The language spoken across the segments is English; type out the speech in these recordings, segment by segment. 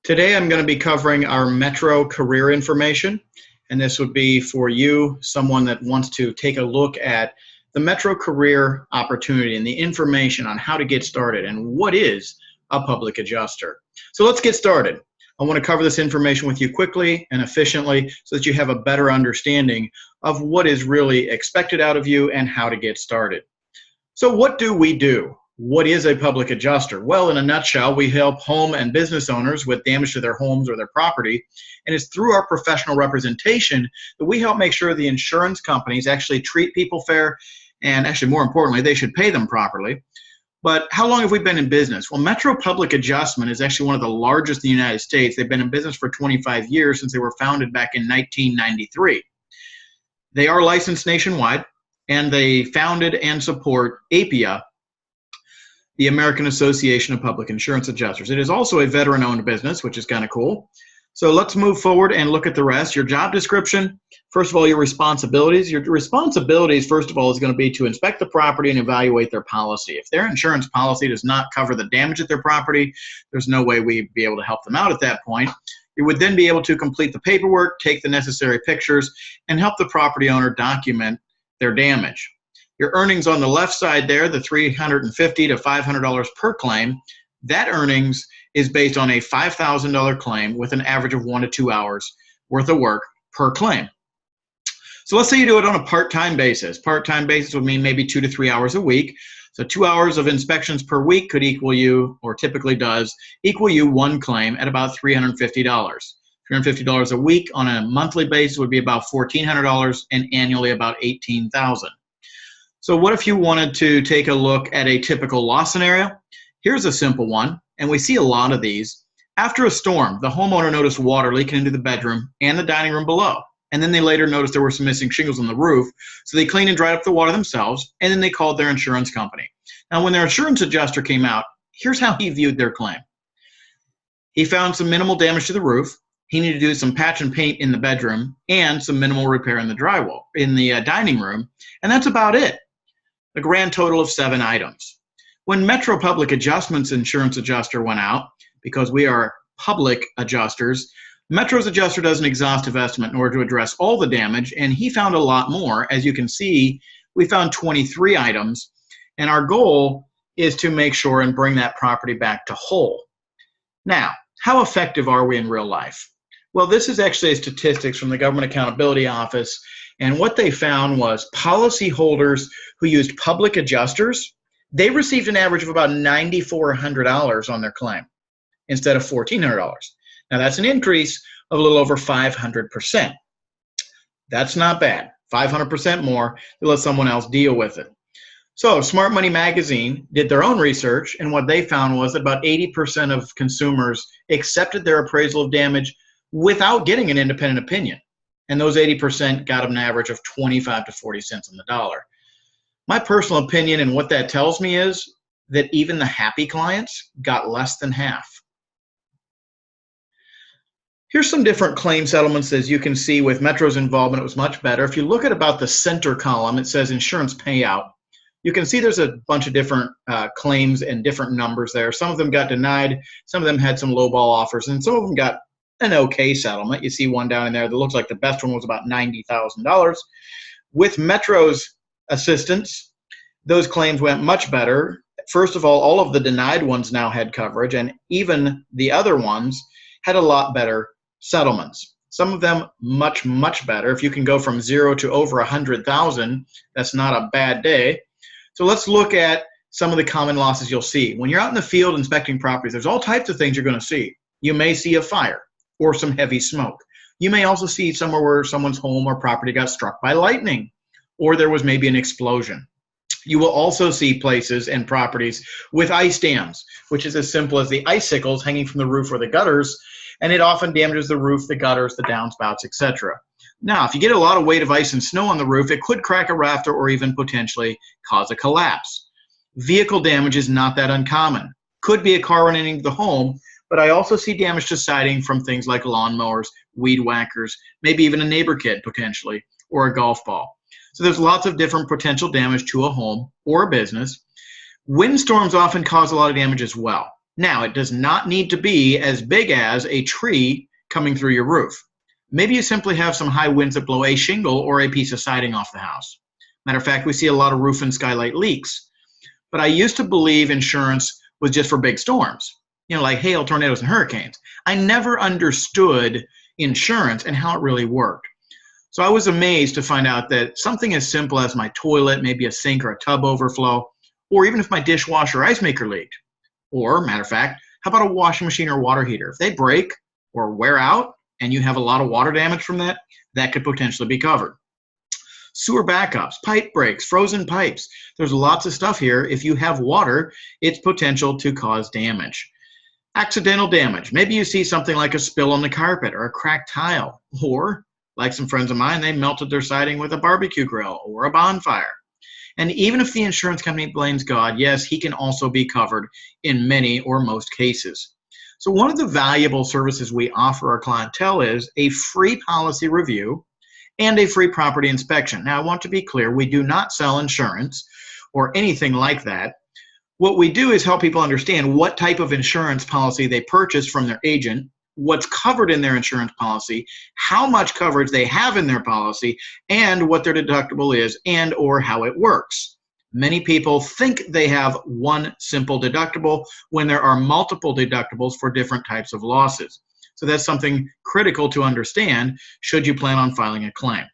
Today I'm going to be covering our Metro career information, and this would be for you, someone that wants to take a look at the Metro career opportunity and the information on how to get started and what is a public adjuster. So let's get started. I want to cover this information with you quickly and efficiently so that you have a better understanding of what is really expected out of you and how to get started. So what do we do? What is a public adjuster? Well, in a nutshell, we help home and business owners with damage to their homes or their property, and it's through our professional representation that we help make sure the insurance companies actually treat people fair, and actually more importantly, they should pay them properly. But how long have we been in business? Well, Metro Public Adjustment is actually one of the largest in the United States. They've been in business for 25 years since they were founded back in 1993. They are licensed nationwide, and they founded and support APIA, the American Association of Public Insurance Adjusters. It is also a veteran-owned business, which is kind of cool. So let's move forward and look at the rest. Your job description, first of all, your responsibilities. Your responsibilities, first of all, is going to be to inspect the property and evaluate their policy. If their insurance policy does not cover the damage at their property, there's no way we'd be able to help them out at that point. You would then be able to complete the paperwork, take the necessary pictures, and help the property owner document their damage. Your earnings on the left side there, the $350 to $500 per claim, that earnings is based on a $5,000 claim with an average of 1 to 2 hours worth of work per claim. So let's say you do it on a part-time basis. Part-time basis would mean maybe 2 to 3 hours a week. So 2 hours of inspections per week could equal you, or typically does, equal you one claim at about $350. $350 a week on a monthly basis would be about $1,400 and annually about $18,000. So what if you wanted to take a look at a typical loss scenario? Here's a simple one, and we see a lot of these. After a storm, the homeowner noticed water leaking into the bedroom and the dining room below. And then they later noticed there were some missing shingles on the roof. So they cleaned and dried up the water themselves, and then they called their insurance company. Now, when their insurance adjuster came out, here's how he viewed their claim. He found some minimal damage to the roof. He needed to do some patch and paint in the bedroom and some minimal repair in the drywall, in the dining room, and that's about it. A grand total of 7 items. When Metro Public Adjustment's insurance adjuster went out, because we are public adjusters, Metro's adjuster does an exhaustive estimate in order to address all the damage, and he found a lot more. As you can see, we found 23 items, and our goal is to make sure and bring that property back to whole. Now, how effective are we in real life? Well, this is actually statistics from the Government Accountability Office, and what they found was policyholders who used public adjusters, they received an average of about $9,400 on their claim instead of $1,400. Now, that's an increase of a little over 500%. That's not bad. 500% more to let someone else deal with it. So Smart Money Magazine did their own research, and what they found was that about 80% of consumers accepted their appraisal of damage without getting an independent opinion. And those 80% got an average of 25 to 40 cents on the dollar. My personal opinion and what that tells me is that even the happy clients got less than half. Here's some different claim settlements. As you can see, with Metro's involvement, it was much better. If you look at about the center column, it says insurance payout. You can see there's a bunch of different claims and different numbers there. Some of them got denied, some of them had some lowball offers, and some of them got an okay settlement. You see one down in there that looks like the best one was about $90,000. With Metro's assistance, those claims went much better. First of all of the denied ones now had coverage, and even the other ones had a lot better settlements. Some of them much, much better. If you can go from 0 to over 100,000, that's not a bad day. So let's look at some of the common losses you'll see. When you're out in the field inspecting properties, there's all types of things you're going to see. You may see a fire or some heavy smoke. You may also see somewhere where someone's home or property got struck by lightning, or there was maybe an explosion. You will also see places and properties with ice dams, which is as simple as the icicles hanging from the roof or the gutters, and it often damages the roof, the gutters, the downspouts, etc. Now, if you get a lot of weight of ice and snow on the roof, it could crack a rafter or even potentially cause a collapse. Vehicle damage is not that uncommon. Could be a car running into the home, but I also see damage to siding from things like lawnmowers, weed whackers, maybe even a neighbor kid potentially, or a golf ball. So there's lots of different potential damage to a home or a business. Windstorms often cause a lot of damage as well. Now, it does not need to be as big as a tree coming through your roof. Maybe you simply have some high winds that blow a shingle or a piece of siding off the house. Matter of fact, we see a lot of roof and skylight leaks. But I used to believe insurance was just for big storms, like hail, tornadoes, and hurricanes. I never understood insurance and how it really worked. So I was amazed to find out that something as simple as my toilet, maybe a sink or a tub overflow, or even if my dishwasher or ice maker leaked, or matter of fact, how about a washing machine or water heater? If they break or wear out and you have a lot of water damage from that, that could potentially be covered. Sewer backups, pipe breaks, frozen pipes. There's lots of stuff here. If you have water, it's potential to cause damage. Accidental damage. Maybe you see something like a spill on the carpet or a cracked tile, or like some friends of mine, they melted their siding with a barbecue grill or a bonfire. And even if the insurance company blames God, yes, he can also be covered in many or most cases. So one of the valuable services we offer our clientele is a free policy review and a free property inspection. Now, I want to be clear, we do not sell insurance or anything like that. What we do is help people understand what type of insurance policy they purchase from their agent, what's covered in their insurance policy, how much coverage they have in their policy, and what their deductible is and or how it works. Many people think they have one simple deductible when there are multiple deductibles for different types of losses. So that's something critical to understand should you plan on filing a claim.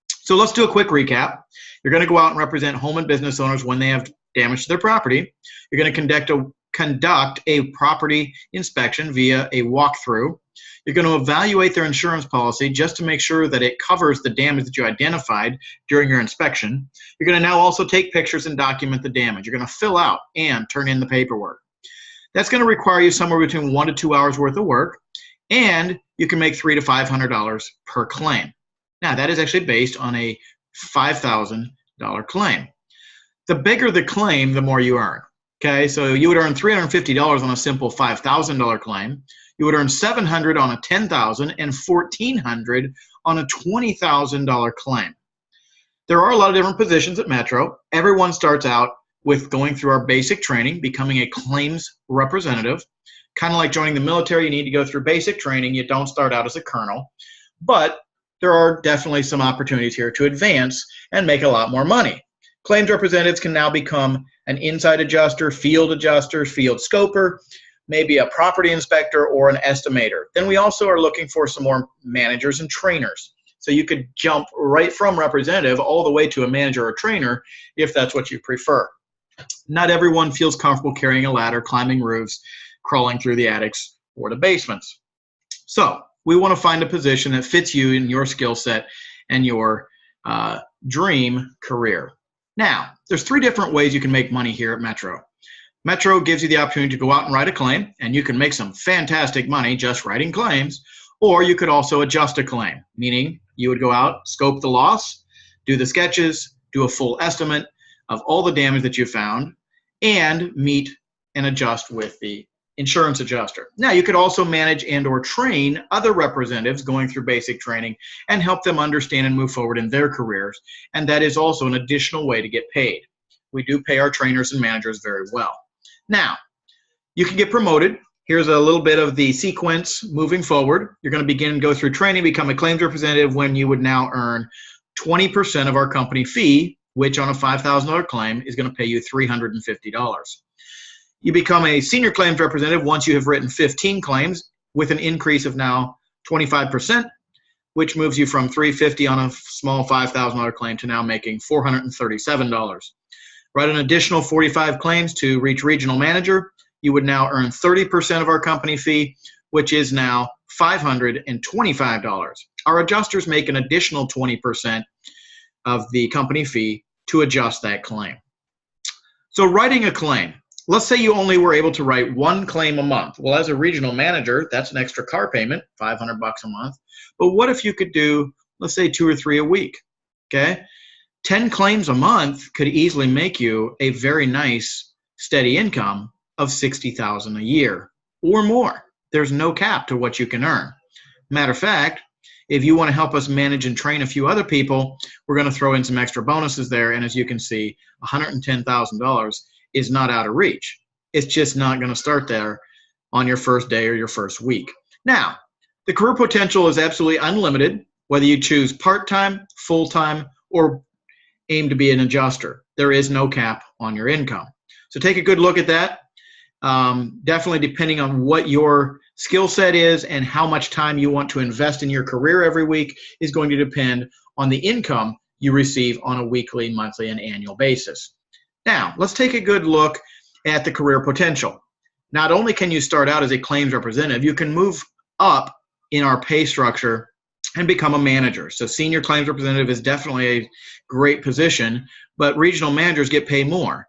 So let's do a quick recap. You're going to go out and represent home and business owners when they have damage to their property. You're going to conduct a property inspection via a walkthrough. You're going to evaluate their insurance policy just to make sure that it covers the damage that you identified during your inspection. You're going to now also take pictures and document the damage. You're going to fill out and turn in the paperwork. That's going to require you somewhere between 1 to 2 hours worth of work, and you can make $300 to $500 per claim. Now, that is actually based on a $5,000 claim. The bigger the claim, the more you earn. Okay, so you would earn $350 on a simple $5,000 claim. You would earn $700 on a $10,000 and $1,400 on a $20,000 claim. There are a lot of different positions at Metro. Everyone starts out with going through our basic training, becoming a claims representative. Kind of like joining the military, you need to go through basic training. You don't start out as a colonel. But there are definitely some opportunities here to advance and make a lot more money. Claims representatives can now become an inside adjuster, field scoper, maybe a property inspector or an estimator. Then we also are looking for some more managers and trainers. So you could jump right from representative all the way to a manager or trainer if that's what you prefer. Not everyone feels comfortable carrying a ladder, climbing roofs, crawling through the attics or the basements. So we want to find a position that fits you in your skill set and your dream career. Now, there's 3 different ways you can make money here at Metro. Metro gives you the opportunity to go out and write a claim, and you can make some fantastic money just writing claims, or you could also adjust a claim, meaning you would go out, scope the loss, do the sketches, do a full estimate of all the damage that you found, and meet and adjust with the insurance adjuster. Now, you could also manage and or train other representatives going through basic training and help them understand and move forward in their careers. And that is also an additional way to get paid. We do pay our trainers and managers very well. Now, you can get promoted. Here's a little bit of the sequence moving forward. You're going to begin and go through training, become a claims representative when you would now earn 20% of our company fee, which on a $5,000 claim is going to pay you $350. You become a senior claims representative once you have written 15 claims with an increase of now 25%, which moves you from $350 on a small $5,000 claim to now making $437. Write an additional 45 claims to reach regional manager. You would now earn 30% of our company fee, which is now $525. Our adjusters make an additional 20% of the company fee to adjust that claim. So writing a claim. Let's say you only were able to write 1 claim a month. Well, as a regional manager, that's an extra car payment, $500 a month. But what if you could do, let's say 2 or 3 a week, okay? 10 claims a month could easily make you a very nice, steady income of $60,000 a year or more. There's no cap to what you can earn. Matter of fact, if you want to help us manage and train a few other people, we're going to throw in some extra bonuses there. And as you can see, $110,000 is not out of reach. It's just not going to start there on your first day or your first week. Now, the career potential is absolutely unlimited, whether you choose part-time, full-time, or aim to be an adjuster. There is no cap on your income. So take a good look at that. Definitely depending on what your skill set is and how much time you want to invest in your career every week is going to depend on the income you receive on a weekly, monthly, and annual basis. Now, let's take a good look at the career potential. Not only can you start out as a claims representative, you can move up in our pay structure and become a manager. So senior claims representative is definitely a great position, but regional managers get paid more.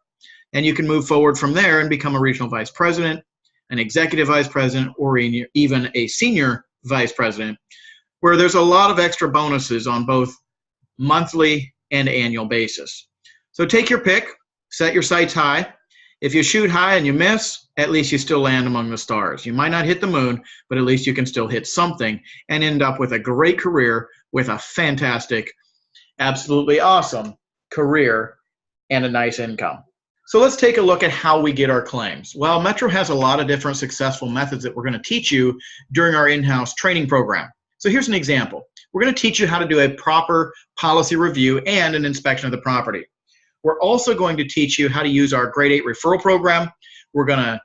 And you can move forward from there and become a regional vice president, an executive vice president, or even a senior vice president, where there's a lot of extra bonuses on both monthly and annual basis. So take your pick, set your sights high. If you shoot high and you miss, at least you still land among the stars. You might not hit the moon, but at least you can still hit something and end up with a great career with a fantastic, absolutely awesome career and a nice income. So let's take a look at how we get our claims. Well, Metro has a lot of different successful methods that we're going to teach you during our in-house training program. So here's an example. We're going to teach you how to do a proper policy review and an inspection of the property. We're also going to teach you how to use our Grade 8 referral program. We're going to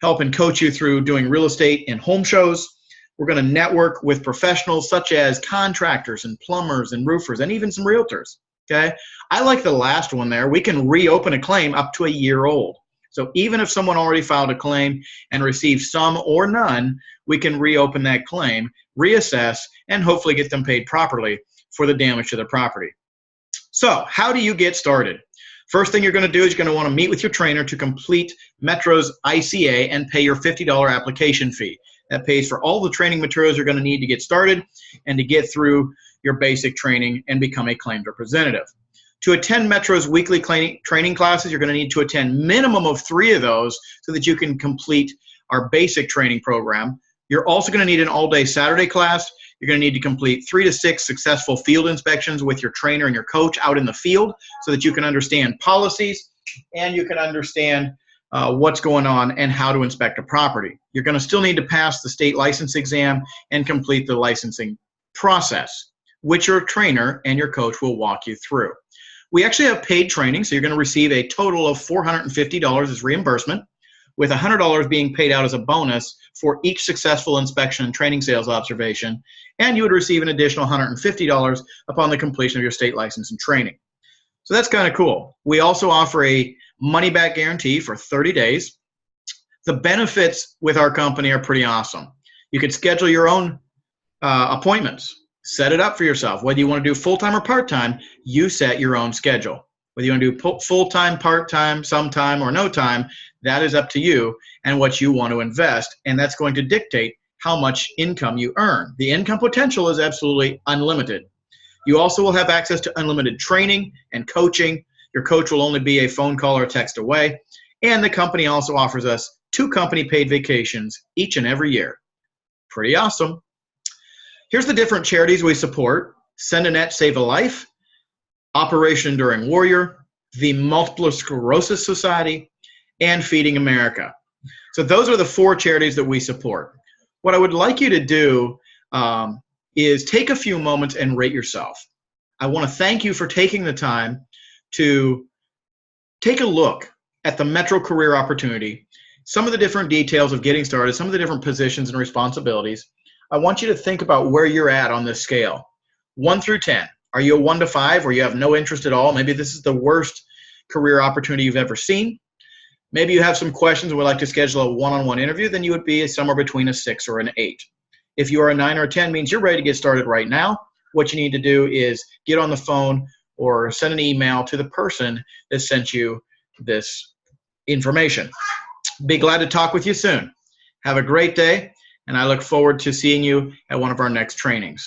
help and coach you through doing real estate and home shows. We're going to network with professionals such as contractors and plumbers and roofers and even some realtors. Okay, I like the last one there. We can reopen a claim up to a year old. So even if someone already filed a claim and received some or none, we can reopen that claim, reassess, and hopefully get them paid properly for the damage to their property. So how do you get started? First thing you're going to do is you're going to want to meet with your trainer to complete Metro's ICA and pay your $50 application fee. That pays for all the training materials you're going to need to get started and to get through your basic training and become a claims representative. To attend Metro's weekly training classes, you're going to need to attend minimum of 3 of those so that you can complete our basic training program. You're also going to need an all-day Saturday class. You're going to need to complete 3 to 6 successful field inspections with your trainer and your coach out in the field so that you can understand policies and you can understand what's going on and how to inspect a property. You're going to still need to pass the state license exam and complete the licensing process, which your trainer and your coach will walk you through. We actually have paid training, so you're going to receive a total of $450 as reimbursement, with $100 being paid out as a bonus for each successful inspection and training sales observation, and you would receive an additional $150 upon the completion of your state license and training. So that's kind of cool. We also offer a money-back guarantee for 30 days. The benefits with our company are pretty awesome. You can schedule your own appointments. Set it up for yourself. Whether you want to do full-time or part-time, you set your own schedule. Whether you want to do full-time, part-time, sometime, or no time, that is up to you and what you want to invest, and that's going to dictate how much income you earn. The income potential is absolutely unlimited. You also will have access to unlimited training and coaching. Your coach will only be a phone call or a text away, and the company also offers us 2 company-paid vacations each and every year. Pretty awesome. Here's the different charities we support: Send a Net, Save a Life, Operation Enduring Warrior, the Multiple Sclerosis Society, and Feeding America. So those are the 4 charities that we support. What I would like you to do is take a few moments and rate yourself. I want to thank you for taking the time to take a look at the Metro career opportunity, some of the different details of getting started, some of the different positions and responsibilities. I want you to think about where you're at on this scale. 1 through 10. Are you a 1 to 5 where you have no interest at all? Maybe this is the worst career opportunity you've ever seen. Maybe you have some questions and would like to schedule a one-on-one interview, then you would be somewhere between a 6 or an 8. If you are a 9 or a 10, means you're ready to get started right now. What you need to do is get on the phone or send an email to the person that sent you this information. Be glad to talk with you soon. Have a great day, and I look forward to seeing you at one of our next trainings.